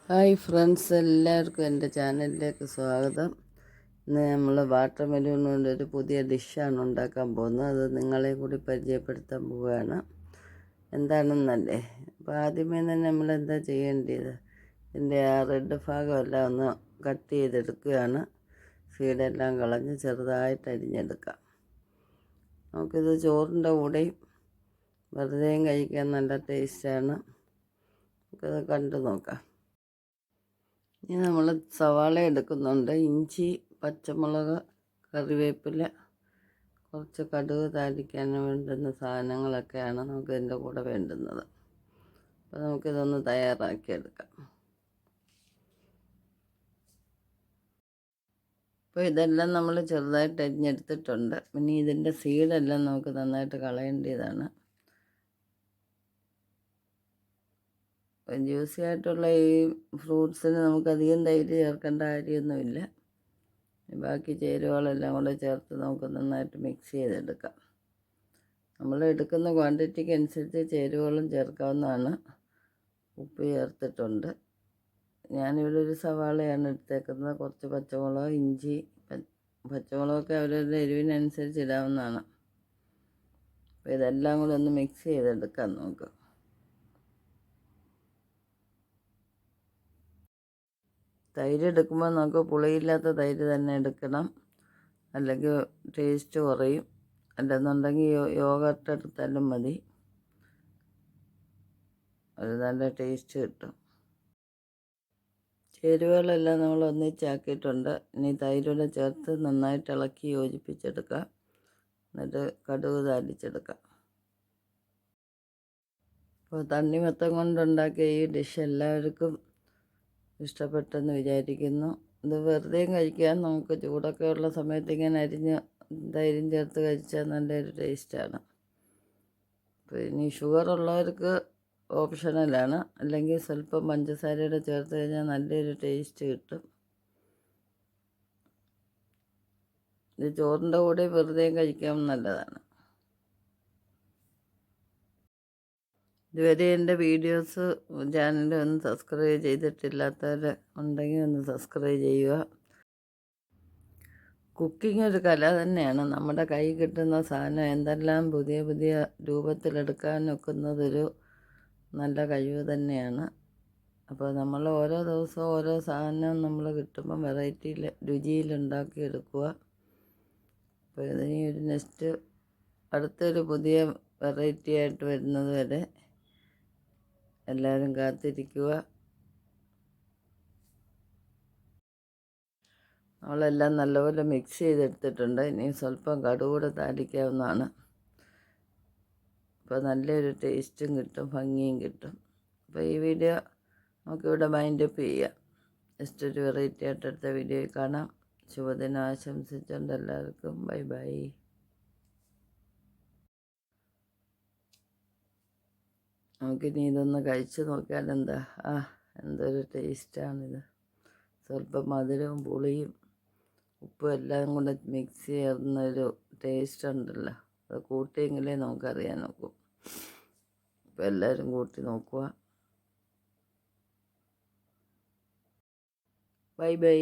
Hi friends, എല്ലാവർക്കും എൻ്റെ ചാനലിലേക്ക് സ്വാഗതം. ഇന്ന് നമ്മൾ വാട്ടർ മെലൂൺ കൊണ്ടൊരു പുതിയ ഡിഷാണ് ഉണ്ടാക്കാൻ പോകുന്നത്. അത് നിങ്ങളെ കൂടി പരിചയപ്പെടുത്താൻ പോവുകയാണ്. എന്താണെന്നല്ലേ, അപ്പോൾ ആദ്യമേ തന്നെ നമ്മൾ എന്താ ചെയ്യേണ്ടത്, ഇതിൻ്റെ ആ റെഡ് ഭാഗമെല്ലാം ഒന്ന് കട്ട് ചെയ്തെടുക്കുകയാണ്. സീഡെല്ലാം കളഞ്ഞ് ചെറുതായിട്ട് അരിഞ്ഞെടുക്കാം. നമുക്കിത് ചോറിൻ്റെ കൂടെയും വെറുതെയും കഴിക്കാൻ നല്ല ടേസ്റ്റാണ്. നമുക്കത് കണ്ടു നോക്കാം. ഇനി നമ്മൾ സവാള എടുക്കുന്നുണ്ട്, ഇഞ്ചി, പച്ചമുളക്, കറിവേപ്പില, കുറച്ച് കടുക് താളിക്കാൻ വേണ്ടുന്ന സാധനങ്ങളൊക്കെയാണ് നമുക്ക് ഇതിൻ്റെ കൂടെ വേണ്ടുന്നത്. അപ്പോൾ നമുക്കിതൊന്ന് തയ്യാറാക്കിയെടുക്കാം. അപ്പോൾ ഇതെല്ലാം നമ്മൾ ചെറുതായിട്ട് അരിഞ്ഞെടുത്തിട്ടുണ്ട്. പിന്നെ ഇതിൻ്റെ സീഡെല്ലാം നമുക്ക് നന്നായിട്ട് കളയേണ്ടതാണ്. ജ്യൂസി ആയിട്ടുള്ള ഈ ഫ്രൂട്ട്സിന് നമുക്കധികം തൈര് ചേർക്കേണ്ട കാര്യമൊന്നുമില്ല. ബാക്കി ചേരുവകളെല്ലാം കൂടെ ചേർത്ത് നമുക്ക് നന്നായിട്ട് മിക്സ് ചെയ്തെടുക്കാം. നമ്മൾ എടുക്കുന്ന ക്വാണ്ടിറ്റിക്ക് അനുസരിച്ച് ചേരുവകളും ചേർക്കാവുന്നതാണ്. ഉപ്പ് ചേർത്തിട്ടുണ്ട്. ഞാനിവിടെ ഒരു സവാളയാണ് എടുത്തേക്കുന്നത്. കുറച്ച് പച്ചമുളക്, ഇഞ്ചി, പച്ചമുളകൊക്കെ അവരവരുടെ എരിവിനനുസരിച്ച് ഇടാവുന്നതാണ്. അപ്പോൾ ഇതെല്ലാം കൂടെ ഒന്ന് മിക്സ് ചെയ്തെടുക്കാം നമുക്ക്. തൈര് എടുക്കുമ്പോൾ നമുക്ക് പുളിയില്ലാത്ത തൈര് തന്നെ എടുക്കണം, അല്ലെങ്കിൽ ടേസ്റ്റ് കുറയും. അല്ലെന്നുണ്ടെങ്കിൽ യോഗർട്ട് എടുത്താലും മതി, ഒരു നല്ല ടേസ്റ്റ് കിട്ടും. ചേരുവകളെല്ലാം നമ്മൾ ഒന്നിച്ചാക്കിയിട്ടുണ്ട്. ഇനി തൈരൂടെ ചേർത്ത് നന്നായിട്ട് ഇളക്കി യോജിപ്പിച്ചെടുക്കാം. എന്നിട്ട് കടുക് താളിച്ചെടുക്കാം. അപ്പോൾ തണ്ണിമത്തൻ കൊണ്ടുണ്ടാക്കിയ ഈ ഡിഷ് എല്ലാവർക്കും ഇഷ്ടപ്പെട്ടെന്ന് വിചാരിക്കുന്നു. ഇത് വെറുതെ കഴിക്കാൻ, നമുക്ക് ചൂടൊക്കെ ഉള്ള സമയത്ത് ഇങ്ങനെ അരിഞ്ഞ് തൈരും ചേർത്ത് കഴിച്ചാൽ നല്ലൊരു ടേസ്റ്റാണ്. അപ്പോൾ ഇനി ഷുഗർ ഉള്ളവർക്ക് ഓപ്ഷണലാണ്, അല്ലെങ്കിൽ സ്വല്പം പഞ്ചസാരയുടെ ചേർത്ത് കഴിഞ്ഞാൽ നല്ലൊരു ടേസ്റ്റ് കിട്ടും. ഇത് ചോറിൻ്റെ കൂടെ വെറുതെ കഴിക്കാൻ നല്ലതാണ്. ഇതുവരെ എൻ്റെ വീഡിയോസ് ചാനൽ ഒന്ന് സബ്സ്ക്രൈബ് ചെയ്തിട്ടില്ലാത്തവർ ഉണ്ടെങ്കിൽ ഒന്ന് സബ്സ്ക്രൈബ് ചെയ്യുക. കുക്കിംഗ് ഒരു കല തന്നെയാണ്. നമ്മുടെ കൈ കിട്ടുന്ന സാധനം എന്തെല്ലാം പുതിയ പുതിയ രൂപത്തിലെടുക്കാൻ ഒക്കുന്നതൊരു നല്ല കഴിവ് തന്നെയാണ്. അപ്പോൾ നമ്മൾ ഓരോ ദിവസവും ഓരോ സാധനം നമ്മൾ കിട്ടുമ്പം വെറൈറ്റിയിൽ രുചിയിലുണ്ടാക്കിയെടുക്കുക. അപ്പോൾ ഇതിനി ഒരു നെക്സ്റ്റ് അടുത്തൊരു പുതിയ വെറൈറ്റി ആയിട്ട് വരുന്നത് വരെ എല്ലാവരും കാത്തിരിക്കുക. നമ്മളെല്ലാം നല്ലപോലെ മിക്സ് ചെയ്തെടുത്തിട്ടുണ്ട്. ഇനി സ്വല്പം കടുകൂടെ താളിക്കാവുന്നതാണ്. അപ്പോൾ നല്ലൊരു ടേസ്റ്റും കിട്ടും, ഭംഗിയും കിട്ടും. അപ്പോൾ ഈ വീഡിയോ നമുക്കിവിടെ വൈൻഡപ്പ് ചെയ്യാം. ജസ്റ്റ് ഒരു വെറൈറ്റി ആയിട്ട് അടുത്ത വീഡിയോയിൽ കാണാം. ശുഭദിനം ആശംസിച്ചുകൊണ്ട് എല്ലാവർക്കും ബൈ ബൈ. നമുക്കിനി ഇതൊന്ന് കഴിച്ച് നോക്കിയാൽ എന്താ, എന്തൊരു ടേസ്റ്റാണിത്. സ്വല്പം മധുരവും പുളിയും ഉപ്പും എല്ലാം കൂടെ മിക്സ് ചെയ്യുന്നൊരു ടേസ്റ്റ് ഉണ്ടല്ലോ, അത് കൂട്ടിയെങ്കിലേ നമുക്കറിയാൻ നോക്കും. അപ്പോൾ എല്ലാവരും കൂട്ടി നോക്കുക. Bye bye.